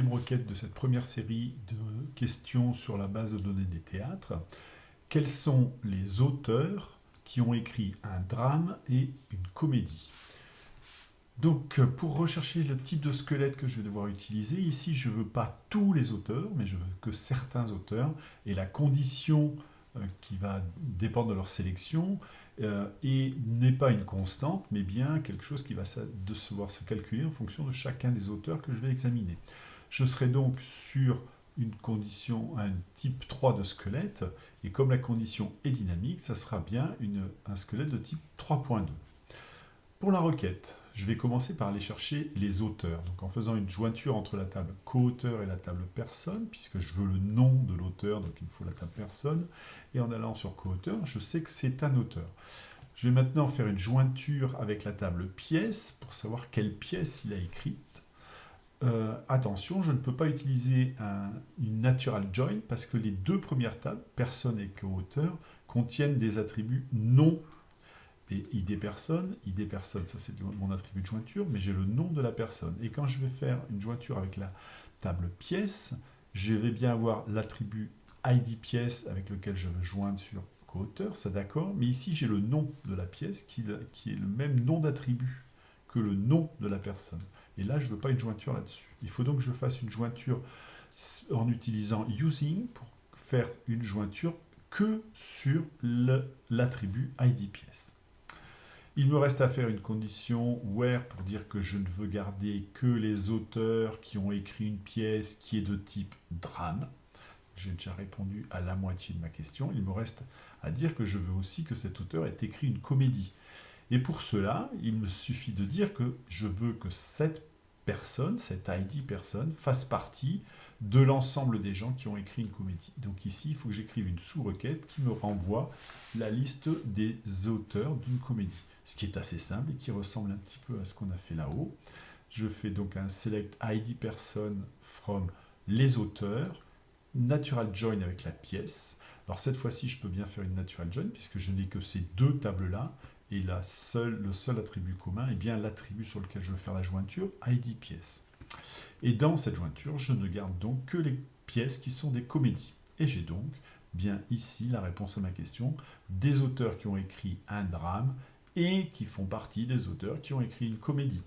4e requête de cette première série de questions sur la base de données des théâtres. Quels sont les auteurs qui ont écrit un drame et une comédie? Donc, pour rechercher le type de squelette que je vais devoir utiliser, ici, je ne veux pas tous les auteurs, mais je veux que certains auteurs, et la condition qui va dépendre de leur sélection, et n'est pas une constante, mais bien quelque chose qui va devoir se calculer en fonction de chacun des auteurs que je vais examiner. Je serai donc sur une condition, un type 3 de squelette, et comme la condition est dynamique, ça sera bien un squelette de type 3.2. Pour la requête, je vais commencer par aller chercher les auteurs, donc en faisant une jointure entre la table co-auteur et la table personne, puisque je veux le nom de l'auteur, donc il me faut la table personne, et en allant sur co-auteur, je sais que c'est un auteur. Je vais maintenant faire une jointure avec la table pièce, pour savoir quelle pièce il a écrite. Attention, je ne peux pas utiliser une natural join, parce que les deux premières tables, personne et co-auteur, contiennent des attributs non et ID personne, ça c'est mon attribut de jointure, mais j'ai le nom de la personne. Et quand je vais faire une jointure avec la table pièce, je vais bien avoir l'attribut ID pièce avec lequel je veux joindre sur co-auteur, ça d'accord, mais ici j'ai le nom de la pièce qui est le même nom d'attribut que le nom de la personne. Et là, je ne veux pas une jointure là-dessus. Il faut donc que je fasse une jointure en utilisant using pour faire une jointure que sur l'attribut ID pièce. Il me reste à faire une condition where pour dire que je ne veux garder que les auteurs qui ont écrit une pièce qui est de type drame. J'ai déjà répondu à la moitié de ma question. Il me reste à dire que je veux aussi que cet auteur ait écrit une comédie. Et pour cela, il me suffit de dire que je veux que cette personne, cette ID personne, fasse partie de l'ensemble des gens qui ont écrit une comédie. Donc ici, il faut que j'écrive une sous-requête qui me renvoie la liste des auteurs d'une comédie. Ce qui est assez simple et qui ressemble un petit peu à ce qu'on a fait là-haut. Je fais donc un select ID person from les auteurs, natural join avec la pièce. Alors cette fois-ci, je peux bien faire une natural join puisque je n'ai que ces deux tables-là et le seul attribut commun est bien l'attribut sur lequel je veux faire la jointure, ID pièce. Et dans cette jointure, je ne garde donc que les pièces qui sont des comédies. Et j'ai donc bien ici la réponse à ma question, des auteurs qui ont écrit un drame et qui font partie des auteurs qui ont écrit une comédie.